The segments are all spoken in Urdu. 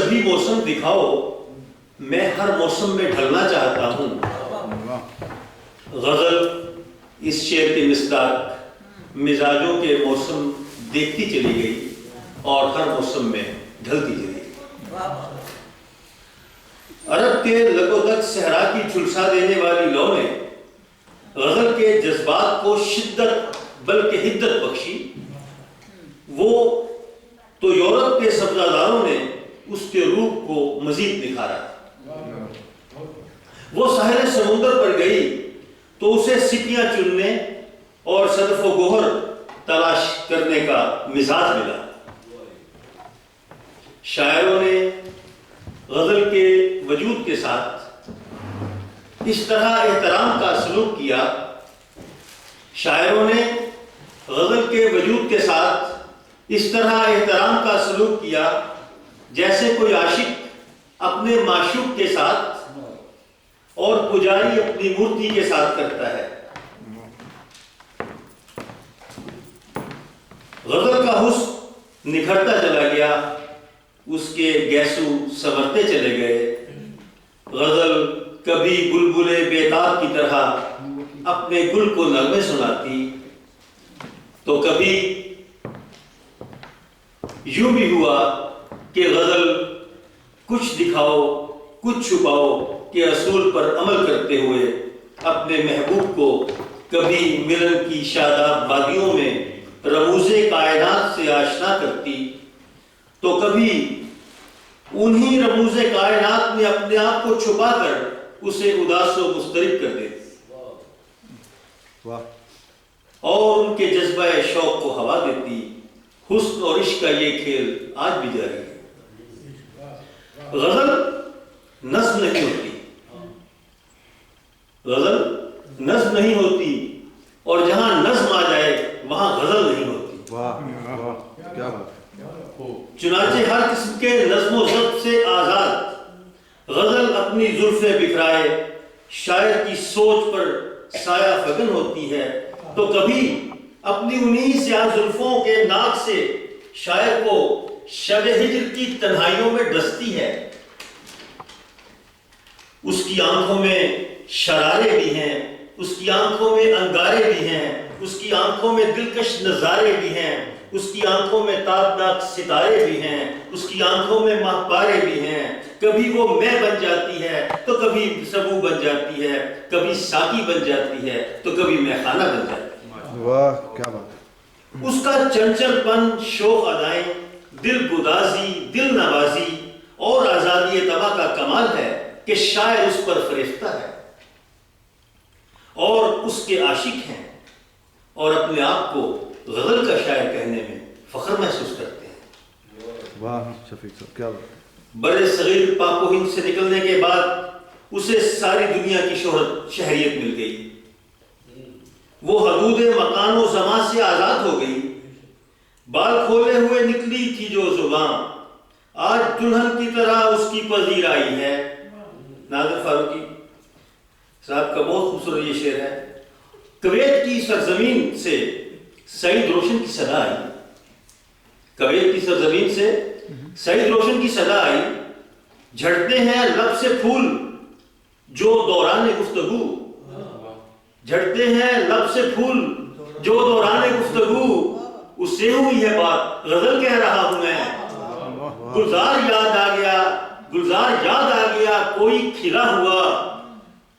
سبھی موسم دکھاؤ، میں ہر موسم میں ڈھلنا چاہتا ہوں۔ غزل اس شعر کی مصداق مزاجوں کے موسم دیکھتی چلی گئی اور ہر موسم میں ڈھلتی چلی گئی۔ عرب کے لگ و دگ صحرا کی جھلسا دینے والی لو نے غزل کے جذبات کو شدت بلکہ حدت بخشی۔ وہ تو یورپ کے سبزہ زاروں نے اس کے روح کو مزید نکھارا۔ وہ ساحل سمندر پر گئی تو اسے سکیاں چننے اور صدف و گوہر تلاش کرنے کا مزاج ملا۔ شاعروں نے غزل کے وجود کے ساتھ اس طرح احترام کا سلوک کیا، شاعروں نے غزل کے وجود کے ساتھ اس طرح احترام کا سلوک کیا جیسے کوئی عاشق اپنے معشوق کے ساتھ اور پجاری اپنی مورتی کے ساتھ کرتا ہے۔ غزل کا حسن نکھرتا چلا گیا، اس کے گیسو سنورتے چلے گئے۔ غزل کبھی بلبل بیتاب کی طرح اپنے گل کو نغمے سناتی، تو کبھی یوں بھی ہوا کہ غزل کچھ دکھاؤ کچھ چھپاؤ کے اصول پر عمل کرتے ہوئے اپنے محبوب کو کبھی ملن کی شاداب وادیوں میں رموز کائنات سے آشنا کرتی، تو کبھی انہی رموز کائنات میں اپنے آپ کو چھپا کر اسے اداس و مضطرب کر دیتی اور ان کے جذبہ شوق کو ہوا دیتی۔ حسن اور عشق کا یہ کھیل آج بھی جاری ہے۔ غزل نظم نہیں ہوتی، غزل نظم نہیں ہوتی، اور جہاں نظم آ جائے وہاں غزل نہیں ہوتی۔ واہ کیا بات۔ چنانچہ ہر قسم کے نظم و ضبط سے آزاد غزل اپنی زلفیں بکھرائے شاعر کی سوچ پر سایہ فگن ہوتی ہے، تو کبھی اپنی انہی سیاہ زلفوں کے ناک سے شاعر کو شب ہجر کی تنہائیوں میں ڈستی ہے۔ اس کی آنکھوں میں شرارے بھی ہیں، اس کی آنکھوں میں انگارے بھی ہیں، اس کی آنکھوں میں دلکش نظارے بھی ہیں، اس کی آنکھوں میں تابناک ستارے بھی ہیں، اس کی آنکھوں میں ماہپارے بھی ہیں۔ کبھی وہ میں بن جاتی ہے تو کبھی سبو بن جاتی ہے، کبھی ساقی بن جاتی ہے تو کبھی میخانہ بن جاتی ہے۔ واہ کیا بات۔ اس کا چنچل پن، شوق ادائیں، دل گدازی، دل نوازی اور آزادی طبع کا کمال ہے کہ شاعر اس پر فریفتہ ہے اور اس کے عاشق ہیں، اور اپنے آپ کو غزل کا شاعر کہنے میں فخر محسوس کرتے ہیں۔ واہ شفیق صاحب کیا بات۔ بر صغیر پاک و ہند سے نکلنے کے بعد اسے ساری دنیا کی شہرت، شہریت مل گئی۔ وہ حدود مکان و زمان سے آزاد ہو گئی۔ بال کھولے ہوئے نکلی تھی جو زبان، آج دلہن کی طرح اس کی پذیر آئی ہے۔ نادر فاروقی صاحب کا بہت خوبصورت یہ شعر ہے۔ کویت کی سرزمین سے سعید روشن کی صدا آئی، کویت کی سرزمین سے سعید روشن کی صدا آئی، جھڑتے ہیں لب سے پھول جو دوران گفتگو، جھڑتے ہیں لب سے پھول جو دوران گفتگو، اس سے ہوئی ہے بات غزل کہہ رہا ہوں میں۔ گلزار یاد آ گیا، گلزار یاد آ گیا کوئی کھلا ہوا،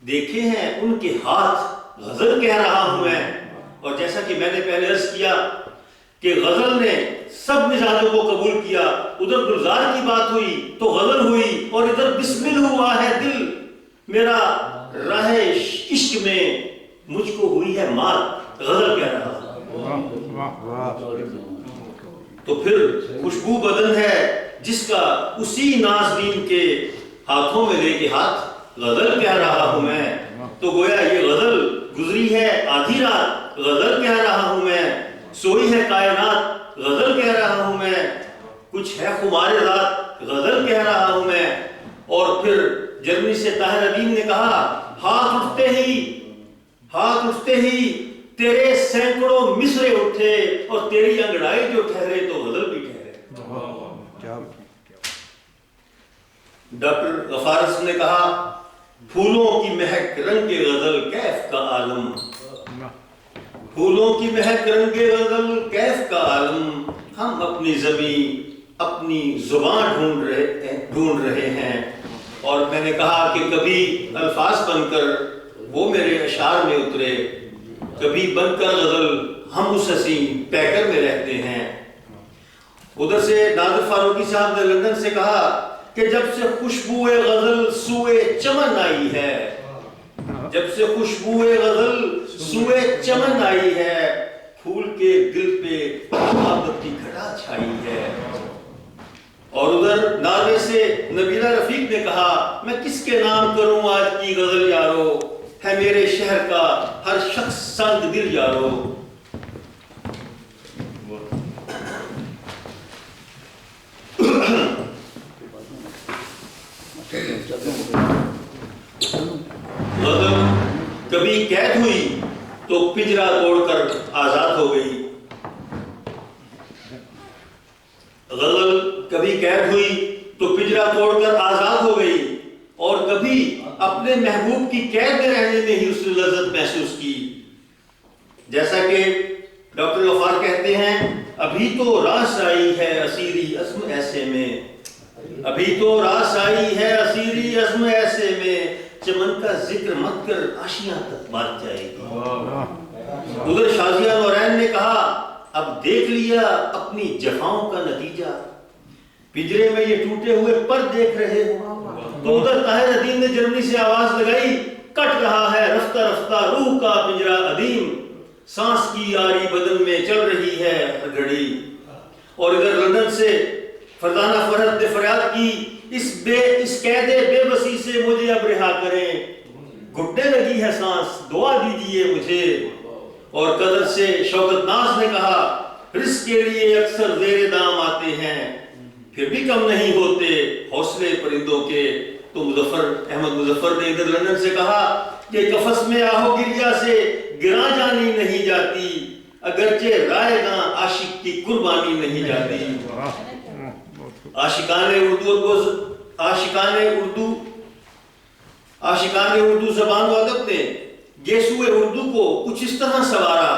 دیکھے ہیں ان کے ہاتھ غزل کہہ رہا ہوں میں۔ اور جیسا کہ میں نے پہلے عرض کیا کہ غزل نے سب مزاجوں کو قبول کیا، ادھر گلزار کی بات ہوئی تو غزل ہوئی، اور ادھر بسمل ہوا ہے دل میرا راہ عشق میں مجھ کو ہوئی ہے مات، غزل کہہ رہا ہوں۔ تو پھر خوشبو بدن ہے جس کا اسی نازنین کے ہاتھوں میں لے کے ہاتھ غزل کہہ رہا ہوں میں، تو گویا یہ غزل گزری ہے آدھی رات، غزل کہہ رہا ہوں میں، سوئی ہے کائنات، غزل کہہ رہا ہوں میں، کچھ ہے خمار ذات، غزل کہہ رہا ہوں میں۔ اور پھر جرمنی سے طاہر ادیم نے کہا، ہاتھ اٹھتے ہی تیرے سینکڑوں مصرے اٹھے، اور تیری انگڑائی جو ٹھہرے تو غزل بھی ٹھہرے۔ ڈاکٹر غفار حسن نے کہا پھولوں کی مہک رنگ غزل کیف کا عالم، پھولوں کی مہک رنگ غزل کیف کا عالم، ہم اپنی زمین اپنی زبان ڈھونڈ رہے ہیں۔ اور میں نے کہا کہ کبھی الفاظ بن کر وہ میرے اشعار میں اترے، کبھی بن کر غزل ہم اس حسین پیکر میں رہتے ہیں۔ ادھر سے نادر فاروقی صاحب نے لندن سے کہا کہ جب سے خوشبوئے غزل سوئے چمن آئی ہے، جب سے خوشبوئے غزل سوئے چمن آئی ہے، پھول کے دل پہ محبت کی گھڑا چھائی ہے۔ اور ادھر ناروے سے نبیلہ رفیق نے کہا میں کس کے نام کروں آج کی غزل یارو، ہے میرے شہر کا ہر شخص سنگ دل یارو۔ غزل کبھی قید ہوئی تو پنجرا توڑ کر آزاد ہو گئی، غزل کبھی قید ہوئی تو پنجرا توڑ کر آزاد ہو گئی، اور کبھی اپنے محبوب کی قید میں رہنے میں ہی اس نے لذت محسوس کی۔ جیسا کہ ڈاکٹر غفار کہتے ہیں ابھی تو راس آئی ہے اسیری عزم ایسے میں، ابھی تو راس آئی ہے اسیری عزم ایسے میں، چمن کا ذکر مت کر آشیاں تک بات جائے گی۔ ادھر شازیہ نورین نے کہا اب دیکھ لیا اپنی جفاؤں کا نتیجہ، پنجرے میں یہ ٹوٹے ہوئے پر دیکھ رہے ہو۔ تو ادھر طاہر الدین نے جرمنی سے آواز لگائی کٹ رہا ہے رفتہ رفتہ روح کا پنجرا عدیم، سانس کی آری بدن میں چل رہی ہے ہر گھڑی۔ اور ادھر لندن سے فرزانہ فرحت نے فریاد کی اس قید بے بسی سے مجھے اب رہا کریں، گھٹنے لگی ہے سانس دعا دیجئے مجھے۔ اور قدر سے شوکت ناز نے کہا رزق کے لیے اکثر زیر دام آتے ہیں، پھر بھی کم نہیں ہوتے حوصلے پرندوں کے۔ تو مظفر احمد مظفر نے ادھر لندن سے کہا کہ قفس میں آہو گریا سے گراں جانی نہیں جاتی، اگرچہ رائے گاں عاشق کی قربانی نہیں جاتی۔ عاشقان اردو زبان و ادب نے گیسوئے اردو کو کچھ اس طرح سنوارا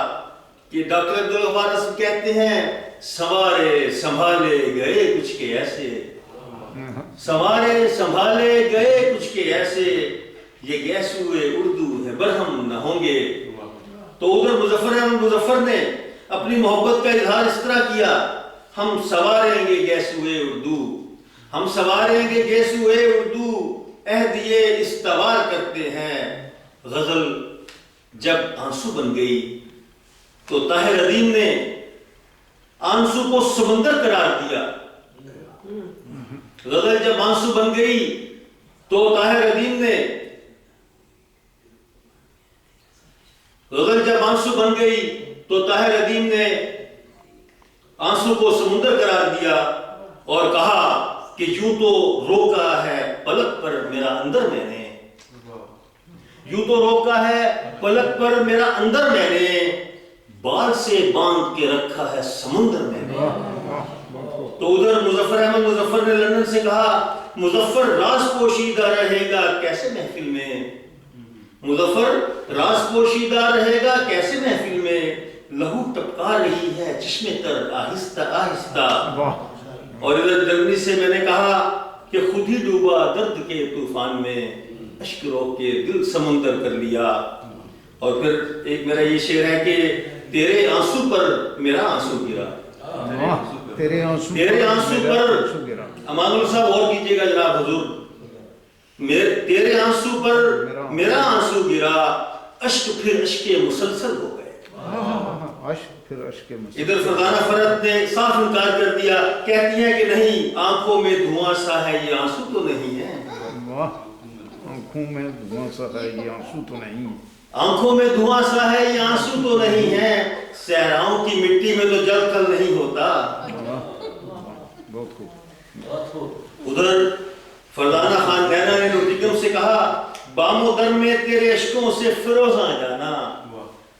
کہ ڈاکٹر عبدالغفار حسن کہتے ہیں سنوارے سنبھالے گئے کچھ کے ایسے، سنوارے سنبھالے گئے کچھ کے ایسے، یہ گیسوئے اردو ہے برہم نہ ہوں گے۔ تو ادھر مظفر احمد مظفر نے اپنی محبت کا اظہار اس طرح کیا ہم سواریں گے گیسوئے اردو، ہم سواریں گے گیسوئے اردو، عہد یہ استوار کرتے ہیں۔ غزل جب آنسو بن گئی تو طاہر الدین نے آنسو کو سمندر قرار دیا۔ غزل جب آنسو بن گئی تو طاہر الدین نے غزل جب آنسو بن گئی تو طاہر الدین نے آنسو کو سمندر قرار دیا اور کہا کہ یوں تو روکا ہے پلک پر میرا اندر میں نے، یوں تو روکا ہے پلک پر میرا اندر میں نے، بال سے باندھ کے رکھا ہے سمندر میں نے۔ تو ادھر مظفر احمد مظفر نے لندن سے کہا مظفر راز پوشیدہ رہے گا کیسے محفل میں، مظفر راز پوشیدہ رہے گا کیسے محفل میں، لہو ٹپکا رہی ہے چشمے تر آہستہ آہستہ۔ اور ادھر جرمنی سے میں نے کہا کہ خود ہی ڈوبا درد کے طوفان میں، اشک رو کے دل سمندر کر لیا۔ اور پھر ایک میرا یہ شعر ہے کہ تیرے آنسو پر میرا آنسو گرا، تیرے آنسو پر امان اللہ صاحب اور کیجئے گا جناب حضور، تیرے آنسو پر میرا آنسو گرا، اشک پھر اشک مسلسل ہو گئے۔ ادھر فرزانہ فرحت نے صاف انکار کر دیا، کہتی ہیں کہ نہیں آنکھوں میں دھواں سا ہے یہ آنسو تو نہیں ہے، آنکھوں میں دھواں سا ہے یہ آنسو تو نہیں، آنکھوں میں دھواں سا ہے یہ آنسو تو نہیں ہے، صحراؤں کی مٹی میں تو جل تھل نہیں ہوتا۔ بہت خوب۔ ادھر فرزانہ خان دینا نے نوٹیکم سے کہا بام و در میں تیرے اشکوں سے فروزاں جانا،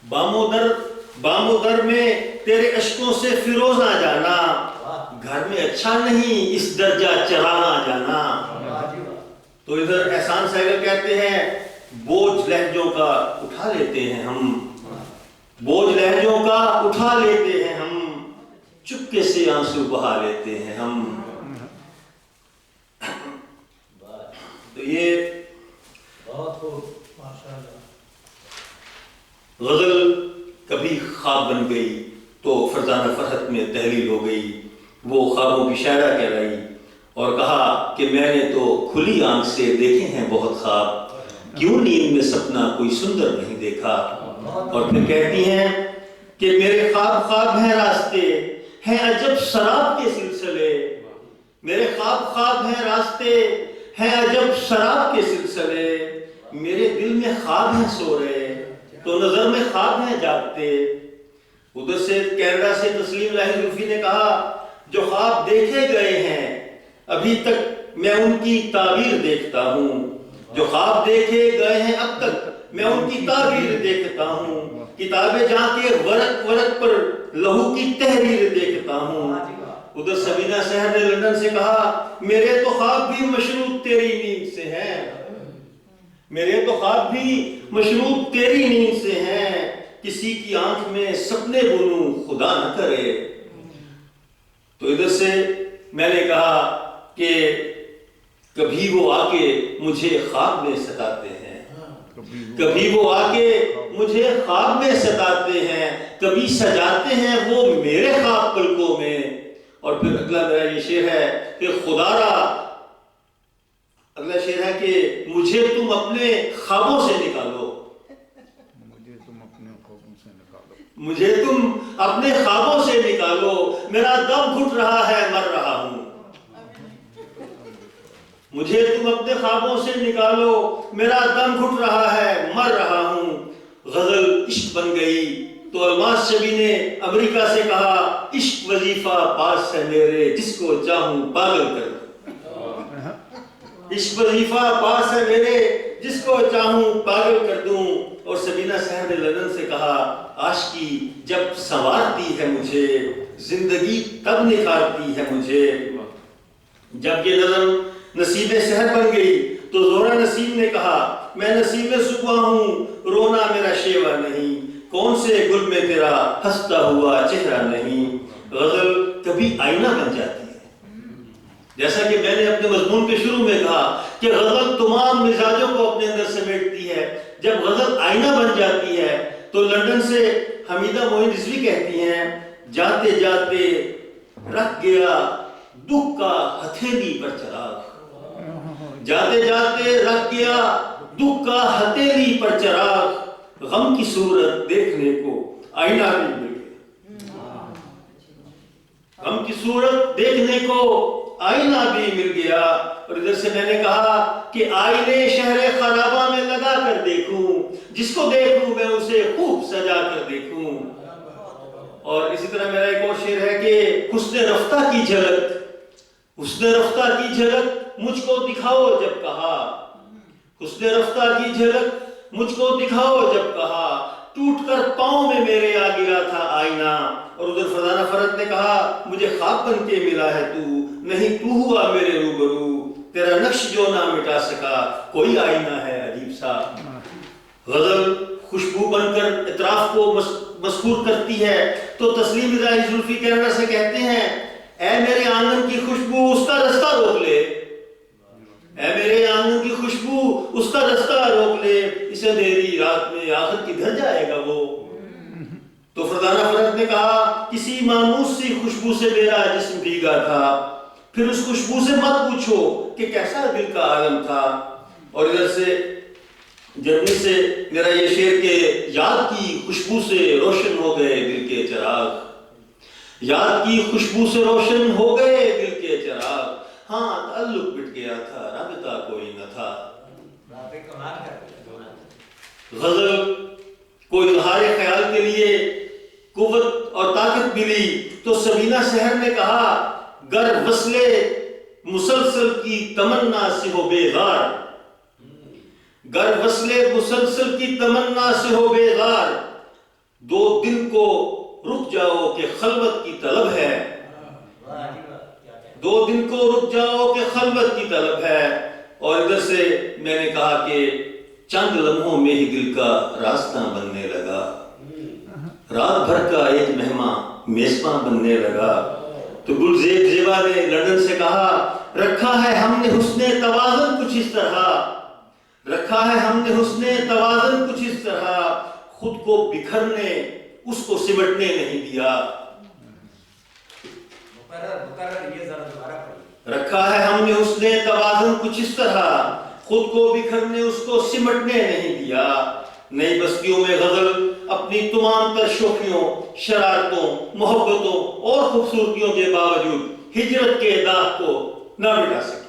بام و در میں تیرے اشکوں سے فروزاں جانا، گھر میں اچھا نہیں اس درجہ چرانا جانا۔ تو ادھر احسان سہگل کہتے ہیں بوجھ لہجوں کا اٹھا لیتے ہیں ہم، بوجھ لہجوں کا اٹھا لیتے ہیں ہم، چپکے سے آنسو بہا لیتے ہیں ہم۔ تو یہ غزل کبھی خواب بن گئی تو فرزانہ فرحت میں تحلیل ہو گئی، وہ خوابوں کی شاعرہ کہلائی اور کہا کہ میں نے تو کھلی آنکھ سے دیکھے ہیں بہت خواب، کیوں نیند میں سپنا کوئی سندر نہیں دیکھا۔ اور پھر کہتی ہیں کہ میرے خواب خواب ہیں راستے ہیں عجب شراب کے سلسلے، میرے خواب خواب ہیں راستے ہیں عجب شراب کے سلسلے، میرے دل میں خواب ہیں سو رہے تو نظر میں خواب ہیں جاگتے۔ ادھر سے کینیڈا سے تسلیم لاہی زلفی نے کہا جو خواب دیکھے گئے ہیں ابھی تک میں ان کی تعبیر دیکھتا ہوں، جو خواب دیکھے گئے ہیں اب تک میں ان کی تعبیر دیکھتا ہوں، کتابیں جا کے ورق ورق پر لہو کی تحریر دیکھتا ہوں۔ ادھر سبینہ سحر نے لندن سے کہا میرے تو خواب بھی مشروط تیری نیند سے ہیں، میرے تو خواب بھی مشروط تیری نیند سے ہیں، کسی کی آنکھ میں سپنے بنوں خدا نہ کرے۔ تو ادھر سے میں نے کہا کہ کبھی وہ آ کے مجھے خواب میں ستاتے ہیں، کبھی وہ آ کے مجھے خواب میں ستاتے ہیں، کبھی سجاتے ہیں وہ میرے خواب پلکوں میں۔ اور پھر اگلا میرا یہ شعر ہے کہ خدا را، اگلا شعر ہے کہ مجھے تم اپنے خوابوں سے نکالو، مجھے تم اپنے خوابوں سے نکالو، مجھے تم اپنے خوابوں سے نکالو، میرا دم گھٹ رہا ہے مر رہا ہوں، مجھے تم اپنے خوابوں سے نکالو، میرا دم گھٹ رہا ہے مر رہا ہوں۔ غزل عشق بن گئی تو الماس شبی نے امریکہ سے کہا عشق وظیفہ پاس ہے میرے جس کو چاہوں پاگل کر دوں، عشق وظیفہ پاس ہے میرے جس کو چاہوں پاگل کر دوں۔ اور سبینہ سحر نے لندن سے کہا عاشقی جب سنوارتی ہے مجھے، زندگی تب نکھارتی ہے مجھے۔ جب یہ نظم نصیب سحر بن گئی تو زہرہ نسیم نے کہا میں نصیب صبح ہوں رونا میرا شیوا نہیں، کون سے گل میں تیرا ہنستا ہوا چہرہ نہیں۔ غزل کبھی آئینہ بن جاتی ہے، جیسا کہ میں نے اپنے مضمون کے شروع میں کہا کہ غزل تمام مزاجوں کو اپنے اندر سمیٹتی ہے۔ جب غزل آئینہ بن جاتی ہے تو لندن سے حمیدہ معین رضوی کہتی ہیں جاتے جاتے رکھ گیا دکھ کا ہتھیلی پر چراغ، جاتے جاتے رکھ گیا دکھ کا ہتھیلی پر چراغ، غم کی صورت دیکھنے کو آئینہ بھی مل گیا، غم کی صورت دیکھنے کو آئینہ بھی مل گیا۔ اور ادھر سے میں نے کہا کہ آئینے شہر خرابہ میں لگا کر دیکھوں، جس کو دیکھوں میں اسے خوب سجا کر دیکھوں۔ اور اسی طرح میرا ایک اور شعر ہے کہ حسن رفتہ کی جھلک، حسن رفتہ کی جھلک مجھ کو دکھاؤ جب کہا، حسن رفتہ کی جھلک مجھ کو دکھاؤ جب کہا، ٹوٹ کر پاؤں میں میرے آ گرا تھا آئینہ۔ اور ادھر فرزانہ فرحت نے کہا مجھے خواب بن کے ملا ہے تو، نہیں تو ہوا میرے روبرو، تیرا نقش جو نہ مٹا سکا کوئی آئینہ ہے عجیب سا۔ غزل خوشبو بن کر اطراف کو مسحور کرتی ہے تو تسلیم لاہی زلفی کینیڈا سے کہتے ہیں اے میرے آنگن کی خوشبو اس کا رستہ روک لے، اے میرے آنگن کی خوشبو اس کا رستہ روک لے، اسے اندھیری رات میں آخر کدھر جائے گا وہ۔ تو فرزانہ فرحت نے کہا کسی مانوس سی خوشبو سے میرا جسم بھیگا تھا، پھر اس خوشبو سے مت پوچھو کہ کیسا دل کا عالم تھا۔ اور ادھر سے جرمنی سے میرا یہ شعر کہ یاد کی خوشبو سے روشن ہو گئے دل کے چراغ، یاد کی خوشبو سے روشن ہو گئے دل کے چراغ، ہاں تعلق مٹ گیا تھا رابطہ کوئی نہ تھا۔ غزل کو اظہار خیال کے لیے قوت اور طاقت ملی تو سبینہ سحر نے کہا گر وصل مسلسل کی تمنا سے ہو بیزار، گر وصل مسلسل کی تمنا سے ہو بیزار، دو دن کو رک جاؤ کہ خلوت کی طلب ہے، دو دن کو رک جاؤ کہ خلوت کی طلب ہے۔ اور ادھر سے میں نے کہا کہ چند لمحوں میں ہی دل کا راستہ بننے لگا، رات بھر کا ایک مہمان میزباں بننے لگا۔ تو گلزیب زیبا نے لندن سے کہا، رکھا ہے ہم نے حسن توازن کچھ اس طرح، رکھا ہے ہم نے حسن توازن کچھ اس طرح، خود کو بکھرنے اس کو سمٹنے نہیں دیا۔ رکھا ہے ہم نے حسن توازن کچھ اس طرح، خود کو بکھرنے اس کو سمٹنے نہیں دیا۔ نئی بستیوں میں غزل اپنی تمام تر شوخیوں، شرارتوں، محبتوں اور خوبصورتیوں کے باوجود ہجرت کے داغ کو نہ مٹا سکی۔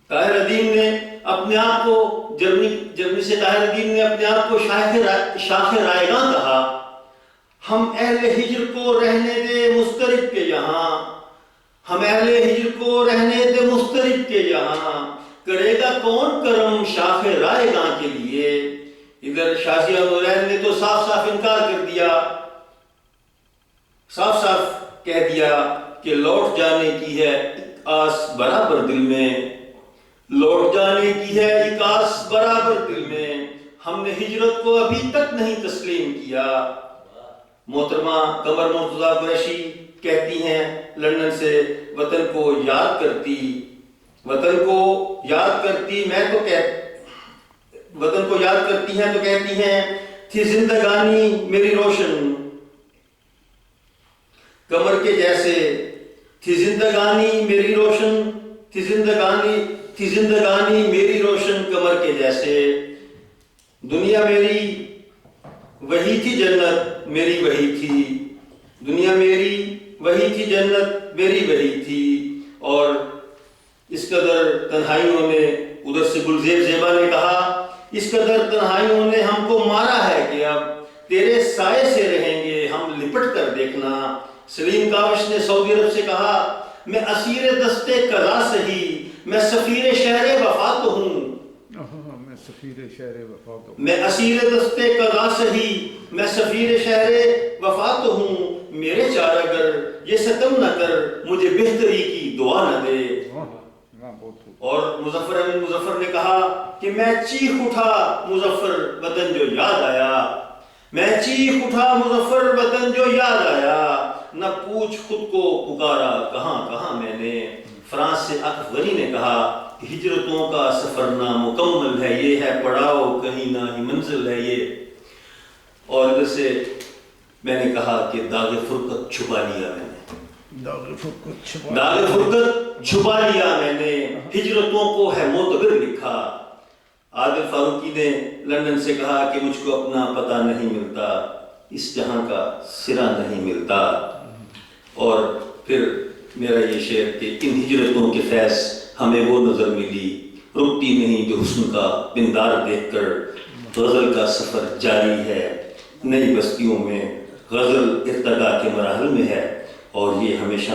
طاہر ادیم نے اپنے آپ کو جرمنی سے طاہر ادیم نے اپنے آپ کو شاخ رائگاں کہا۔ ہم اہل ہجر کو رہنے دے مضطرب کے یہاں، ہم اہل ہجر کو رہنے دے مضطرب کے یہاں، کرے گا کون کرم شاخ رائگاں کے لیے۔ ادھر شازیہ نورین نے تو صاف صاف انکار کر دیا، صاف صاف کہہ دیا کہ لوٹ جانے کی ہے ایک آس برابر دل میں، لوٹ جانے کی ہے ایک آس برابر دل میں، ہم نے ہجرت کو ابھی تک نہیں تسلیم کیا۔ محترمہ قمر مرتضیٰ قریشی کہتی ہیں لندن سے، وطن کو یاد کرتی، وطن کو یاد کرتی، وطن کو یاد کرتی ہیں تو کہتی ہیں، تھی زندگانی میری روشن قمر کے جیسے، تھی زندگانی میری روشن، تھی زندگانی میری روشن قمر کے جیسے، دنیا میری وہی تھی جنت میری وہی تھی، دنیا میری وہی تھی جنت میری وہی تھی۔ اور اس قدر تنہائیوں نے، ادھر سے گلزیب زیبا نے کہا، اس قدر تنہائیوں نے ہم کو مارا ہے کہ اب تیرے سائے سے رہیں گے ہم لپٹ کر دیکھنا۔ سلیم کاوش نے سعودی عرب سے کہا، میں اسیر دستے قضا سہی، میں سفیر شہر وفا تو ہوں، میں سفیر شہر وفا تو ہوں، میں اسیر دستے قضا سہی، میں سفیر شہر وفا تو ہوں، میرے چار اگر یہ ستم نہ کر مجھے بہتری کی دعا نہ دے۔ اور مظفر احمد مظفر نے کہا کہ میں چیخ اٹھا مظفر وطن جو یاد آیا، میں چیخ اٹھا مظفر وطن جو یاد آیا، نہ پوچھ خود کو پکارا کہاں کہاں میں نے۔ فرانس سے عاطف غنی نے کہا، ہجرتوں کا سفر نامکمل ہے یہ، ہے پڑاؤ کہیں نہ ہی منزل ہے یہ۔ اور ادھر سے میں نے کہا کہ داغ فرقت چھپا لیا میں نے، داغ فرقت چھپا لیا میں نے، ہجرتوں کو ہے معتبر لکھا۔ عادل فاروقی نے لندن سے کہا کہ مجھ کو اپنا پتہ نہیں ملتا، اس جہاں کا سرا نہیں ملتا۔ اور پھر میرا یہ شعر کہ ان ہجرتوں کے فیض ہمیں وہ نظر ملی، رکتی نہیں جو حسن کا پندار دیکھ کر، غزل کا سفر جاری ہے نئی بستیوں میں، غزل ارتقا کے مراحل میں ہے اور یہ ہمیشہ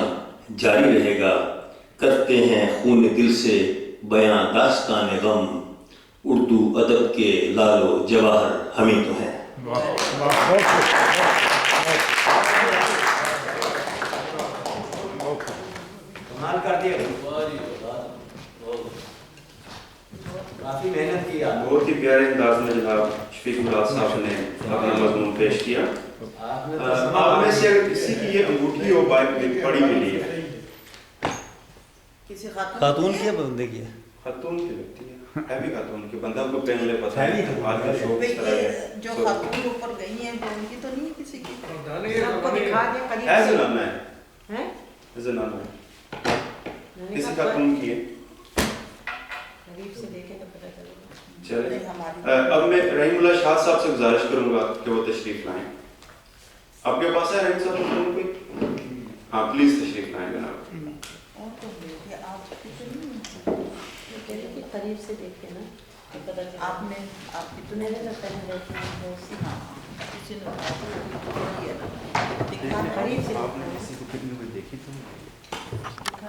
جاری رہے گا۔ کرتے ہیں خون دل سے بیاں داستان غم، اردو ادب کے لال و جواہر ہمیں تو ہیں۔ کمال کر دیا، کافی محنت کی آپ، بہت ہی پیارے انداز میں جناب شفیق اللہ صاحب نے اپنا مضمون پیش کیا۔ آپ میں سے اگر کسی کی یہ انگوٹھی ہو پڑی ملی ہے، کسی خاتون کی ہے بندے کی ہے؟ خاتون کی لگتی ہے بھی خاتون کی، بندہ کو پہن لے پتہ ہے آج کا شوق اس طرح ہے۔ جو خاتون اوپر گئی ہیں وہ ان کی تو نہیں کسی کی، سب کو دکھا دیا قریب ہے سے۔ زنانہ ہیں؟ ہے، زنانہ ہے، کسی خاتون کی ہے۔ قریب سے دیکھیں تو پتہ چلے گا۔ چلیں اب میں رحیم اللہ شاہ صاحب سے گزارش کروں گا کہ وہ تشریف لائیں۔ آپ کے پاس ہے رحیم صاحب کوئی؟ ہاں پلیز تشریف لائیں جناب۔ اور تو دیکھیں آپ کسی نہیں قریب سے دیکھے نا پتہ چلا آپ نے آپ کی میرے لگتا ہے دیکھنا بہت سی ہاں کسی نے دکھا قریب سے آپ نے کسی کو کتنے بجے دیکھی تو دکھا